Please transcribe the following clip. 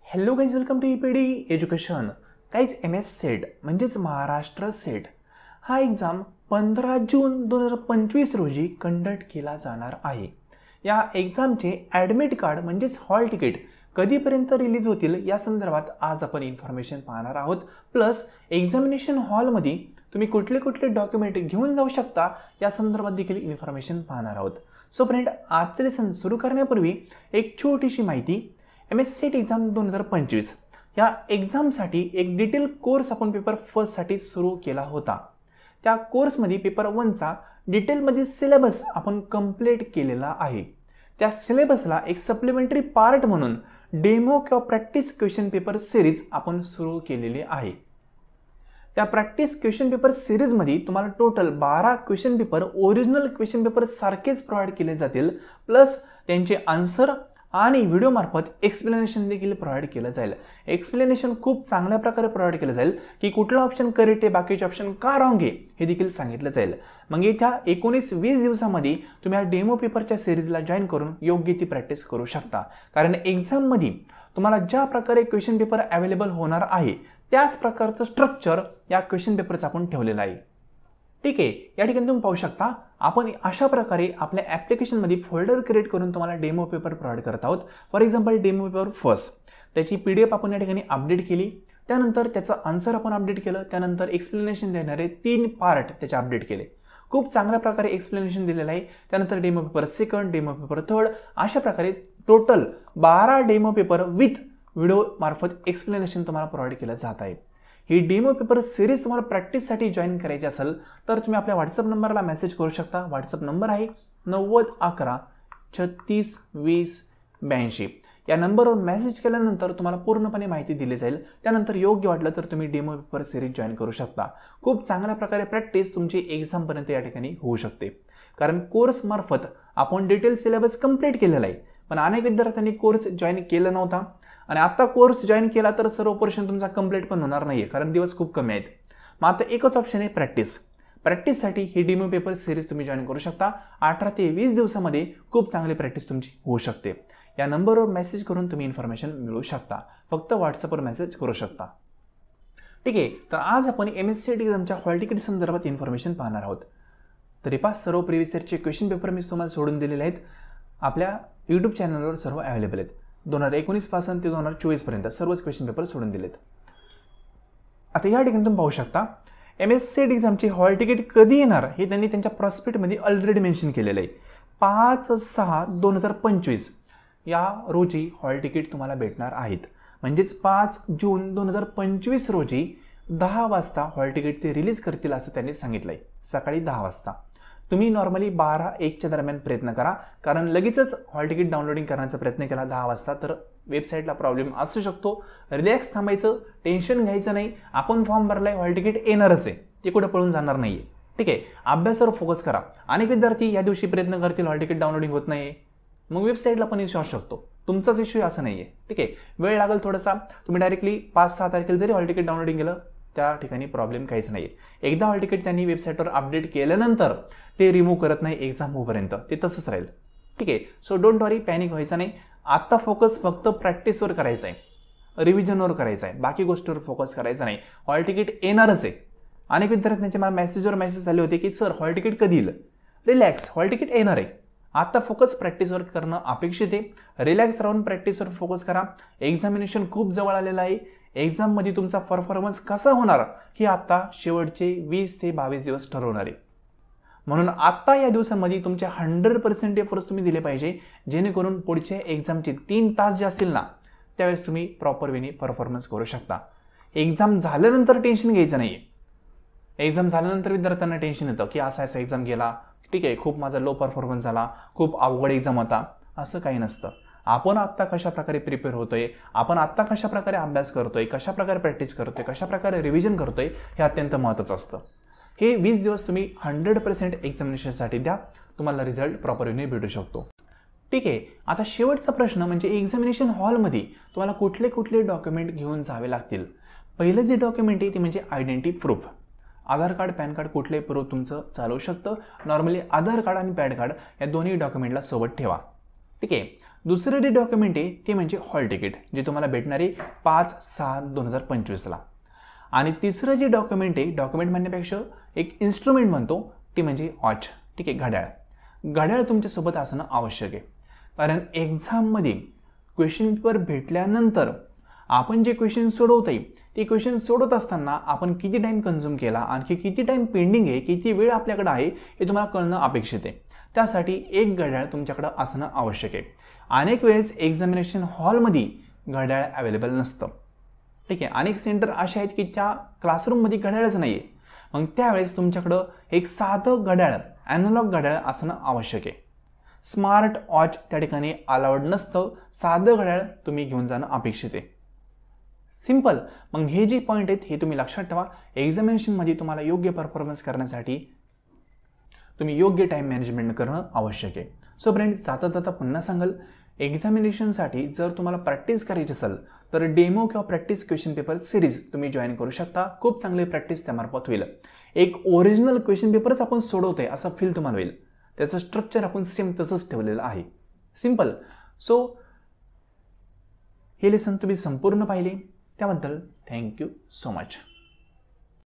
Hello guys, welcome to EPD education. Guys, MS SET म्हणजेच Maharashtra SET हा exam 15 June 2025 रोजी conduct केला जाणार आहे. या एक्झामचे ॲडमिट कार्ड म्हणजेच हॉल तिकीट कधीपर्यंत रिलीज होतील या संदर्भात आज आपण इन्फॉर्मेशन पाहणार आहोत. प्लस एक्झामिनेशन हॉलमध्ये तुम्ही कुठले कुठले डॉक्युमेंट घेऊन जाऊ शकता या संदर्भात देखील इन्फॉर्मेशन पाहणार आहोत. सो फ्रेंड, आजचे लेसन सुरू करण्यापूर्वी एक छोटीशी माहिती. MS सेट एक्झाम 2025 या एक्झामसाठी एक डिटेल कोर्स आपण पेपर फर्स्टसाठी सुरू केला होता. त्या कोर्समध्ये पेपर 1चा डिटेलमध्ये सिलेबस आपण कंप्लीट केलेला आहे. त्या सिलेबसला एक सप्लिमेंटरी पार्ट म्हणून डेमो किंवा प्रॅक्टिस क्वेश्चन पेपर सिरीज आपण सुरू केलेली आहे. त्या प्रॅक्टिस क्वेश्चन पेपर सिरीजमध्ये तुम्हाला total 12 question paper original question paper सारखेच प्रोव्हाइड केले जातील. प्लस त्यांचे आन्सर आणि व्हिडिओ मार्फत एक्सप्लेनेशन देखील प्रोव्हाइड केलं जाईल. एक्सप्लेनेशन खूप चांगल्या प्रकारे प्रोव्हाइड केलं जाईल की कुठला ऑप्शन करेक्ट आहे, बाकीचे ऑप्शन का रॉंग आहे हे देखील सांगितलं जाईल. मग येत्या 19-20 दिवसामध्ये तुम्ही या डेमो पेपरच्या सिरीजला जॉईन करून योग्य ती प्रॅक्टिस करू शकता. कारण एक्झाममध्ये तुम्हाला ज्या प्रकारे क्वेश्चन पेपर अवेलेबल होणार आहे त्याच प्रकारचं स्ट्रक्चर या क्वेश्चन पेपरचं आपण ठेवलेलं आहे. ठीक आहे, या ठिकाणी तुम्ही पाहू शकता आपण अशा प्रकारे आपल्या ॲप्लिकेशनमध्ये फोल्डर क्रिएट करून तुम्हाला डेमो पेपर प्रोव्हाइड करत आहोत. For example demo paper first त्याची PDF आपण या ठिकाणी अपडेट केली, त्यानंतर त्याचं आन्सर आपण अपडेट केलं, त्यानंतर एक्सप्लेनेशन देणारे 3 पार्ट त्याचे अपडेट केले. खूप चांगल्या प्रकारे एक्सप्लेनेशन दिलेलं आहे. त्यानंतर demo paper second, demo paper third अशा प्रकारे total 12 demo paper with video मार्फत एक्सप्लेनेशन तुम्हाला प्रोव्हाइड केलं जात आहे. ही डेमो पेपर सिरीज तुम्हाला प्रॅक्टिससाठी जॉईन करायची असेल तर तुम्ही आपल्या व्हॉट्सअप नंबरला मेसेज करू शकता. व्हॉट्सअप नंबर आहे 9011 36 20 82. या नंबरवर मेसेज केल्यानंतर तुम्हाला पूर्णपणे माहिती दिली जाईल. त्यानंतर योग्य वाटलं तर तुम्ही डेमो पेपर सिरीज जॉईन करू शकता. खूप चांगल्या प्रकारे प्रॅक्टिस तुमची एक्झामपर्यंत या ठिकाणी होऊ शकते. कारण कोर्समार्फत आपण डिटेल सिलेबस कंप्लीट केलेला आहे, पण अनेक विद्यार्थ्यांनी कोर्स जॉईन केला नव्हता आणि आता कोर्स जॉईन केला तर सर्व पोर्शन तुमचा कंप्लीट पण होणार नाहीये, कारण दिवस खूप कमी आहेत. मग आता एकच ऑप्शन आहे प्रॅक्टिस. प्रॅक्टिससाठी ही डेमो पेपर सिरीज तुम्ही जॉईन करू शकता. 18 ते 20 दिवसामध्ये खूप चांगली प्रॅक्टिस तुमची होऊ शकते. या नंबरवर मेसेज करून तुम्ही इन्फॉर्मेशन मिळवू शकता. फक्त व्हॉट्सअपवर मेसेज करू शकता. ठीक आहे, तर आज आपण MS सेट एक्झामच्या हॉल तिकीट संदर्भात इन्फॉर्मेशन पाहणार आहोत. तरी पास सर्व प्रिव्हियस इयरचे क्वेश्चन पेपर मी तुम्हाला सोडून दिलेले आहेत. आपल्या यूट्यूब चॅनलवर सर्व अवेलेबल आहेत. 2019 पासून ते 2024 पर्यंत सर्वच क्वेश्चन पेपर सोडून दिलेत. आता या ठिकाणी तुम्ही पाहू शकता MS सेट एक्झामची हॉल तिकीट कधी येणार हे त्यांनी त्यांच्या प्रॉस्पेक्टमध्ये ऑलरेडी मेन्शन केलेलं आहे. 5/6/2025 या रोजी हॉल तिकीट तुम्हाला भेटणार आहेत. म्हणजेच 5 जून 2025 रोजी 10 वाजता हॉल तिकीट ते रिलीज करतील असं त्यांनी सांगितलं आहे. सकाळी 10 वाजता. तुम्ही नॉर्मली 12-1च्या दरम्यान प्रयत्न करा, कारण लगेचच हॉल तिकीट डाउनलोडिंग करण्याचा प्रयत्न केला 10 वाजता तर वेबसाईटला प्रॉब्लेम असू शकतो. रिलॅक्स थांबायचं, टेन्शन घ्यायचं नाही. आपण फॉर्म भरलाय, हॉल तिकीट येणारच आहे, ते कुठे पळून जाणार नाहीये. ठीक आहे, अभ्यासावर फोकस करा. अनेक विद्यार्थी या दिवशी प्रयत्न करतील, हॉल तिकीट डाउनलोडिंग होत नाही, मग वेबसाईटला पण इश्यू असू शकतो. तुमचाच इश्यू असं नाहीये. ठीक आहे, वेळ लागेल थोडासा. तुम्ही डायरेक्टली 5-6 तारखेला जरी हॉल तिकीट डाउनलोडिंग केलं त्या ठिकाणी प्रॉब्लेम काहीच नाही. एकदा हॉल तिकीट त्यांनी वेबसाईटवर अपडेट केल्यानंतर ते रिमूव्ह करत नाही एक्झाम होईपर्यंत, ते तसंच राहील. ठीक आहे, सो डोंट वरी, पॅनिक व्हायचं नाही. आत्ता फोकस फक्त प्रॅक्टिसवर करायचा आहे, रिव्हिजनवर करायचा आहे, बाकी गोष्टीवर फोकस करायचा नाही. हॉल तिकीट येणारच आहे. अनेक विद्यार्थ्यांचे मला मेसेजवर मेसेज आले होते की सर हॉल तिकीट कधी येईल. रिलॅक्स, हॉल तिकीट येणार आहे. आता फोकस प्रॅक्टिसवर करणं अपेक्षित आहे. रिलॅक्स राहून प्रॅक्टिसवर फोकस करा. एक्झामिनेशन खूप जवळ आलेलं आहे. एक्झाममध्ये तुमचा परफॉर्मन्स कसा होणार हे आता शेवटचे 20 ते 22 दिवस ठरवणार आहे. म्हणून आत्ता या दिवसामध्ये तुमचे 100% एफर्ट्स तुम्ही दिले पाहिजे, जेणेकरून पुढच्या एक्झामचे 3 तास जे असतील ना त्यावेळेस तुम्ही प्रॉपर वेने परफॉर्मन्स करू शकता. एक्झाम झाल्यानंतर टेन्शन घ्यायचं नाही. एक्झाम झाल्यानंतर विद्यार्थ्यांना टेन्शन येतं की असा एक्झाम गेला, ठीक आहे, खूप माझा लो परफॉर्मन्स झाला, खूप अवघड एक्झाम होता. असं काही नसतं. आपण आत्ता कशा प्रकारे प्रिपेअर होतोय, आपण आत्ता कशा प्रकारे अभ्यास करतोय, कशा प्रकारे प्रॅक्टिस करतोय, कशा प्रकारे रिव्हिजन करतोय हे अत्यंत महत्त्वाचं असतं. हे 20 दिवस तुम्ही 100% एक्झामिनेशनसाठी द्या. तुम्हाला रिझल्ट प्रॉपरली भेटू शकतो. ठीक आहे, आता शेवटचा प्रश्न म्हणजे एक्झामिनेशन हॉलमध्ये तुम्हाला कुठले कुठले डॉक्युमेंट घेऊन जावे लागतील. पहिलं जे डॉक्युमेंट आहे ते म्हणजे आयडेंटिटी प्रूफ. आधार कार्ड, पॅन कार्ड कुठले प्रूफ तुमचं चालू शकतं. नॉर्मली आधार कार्ड आणि पॅन कार्ड या दोन्ही डॉक्युमेंटला सोबत ठेवा. ठीक आहे, दुसरं जे डॉक्युमेंट आहे ते म्हणजे हॉल तिकीट, जे तुम्हाला भेटणार आहे 5/6/2025ला. आणि तिसरं जे डॉक्युमेंट आहे, डॉक्युमेंट म्हणण्यापेक्षा एक इन्स्ट्रुमेंट म्हणतो, ते म्हणजे वॉच. ठीक आहे, घड्याळ. घड्याळ तुमच्यासोबत असणं आवश्यक आहे, कारण एक्झाममध्ये क्वेश्चन पेपर भेटल्यानंतर आपण जे क्वेश्चन सोडवत आहे ते क्वेश्चन सोडवत असताना आपण किती टाईम कन्झ्युम केला, आणखी किती टाईम पेंडिंग आहे, किती वेळ आपल्याकडे आहे हे तुम्हाला कळणं अपेक्षित आहे. त्यासाठी एक घड्याळ तुमच्याकडं असणं आवश्यक आहे. अनेक वेळेस एक्झामिनेशन हॉलमध्ये घड्याळ अवेलेबल नसतं. ठीक आहे, अनेक सेंटर असे आहेत की त्या क्लासरूममध्ये घड्याळच नाही आहे. मग त्यावेळेस तुमच्याकडं एक साधं घड्याळ, ॲनालॉग घड्याळ असणं आवश्यक आहे. स्मार्ट वॉच त्या ठिकाणी अलाउड नसतं, साधं घड्याळ तुम्ही घेऊन जाणं अपेक्षित आहे. सिंपल. मग हे जे पॉईंट आहेत हे तुम्ही लक्षात ठेवा. एक्झामिनेशनमध्ये तुम्हाला योग्य परफॉर्मन्स करण्यासाठी तुम्ही योग्य टाईम मॅनेजमेंट करणं आवश्यक आहे. सो फ्रेंड, जाता पुन्हा सांगाल, एक्झामिनेशनसाठी जर तुम्हाला प्रॅक्टिस करायची असेल तर डेमो किंवा प्रॅक्टिस क्वेश्चन पेपर सिरीज तुम्ही जॉईन करू शकता. खूप चांगली प्रॅक्टिस त्यामार्फत होईल. एक ओरिजिनल क्वेश्चन पेपरच आपण सोडवतोय असं फील तुम्हाला होईल. त्याचं स्ट्रक्चर आपण सेम तसंच ठेवलेलं आहे. सिंपल. सो हे लेसन तुम्ही संपूर्ण पाहिले त्याबद्दल थँक्यू सो मच.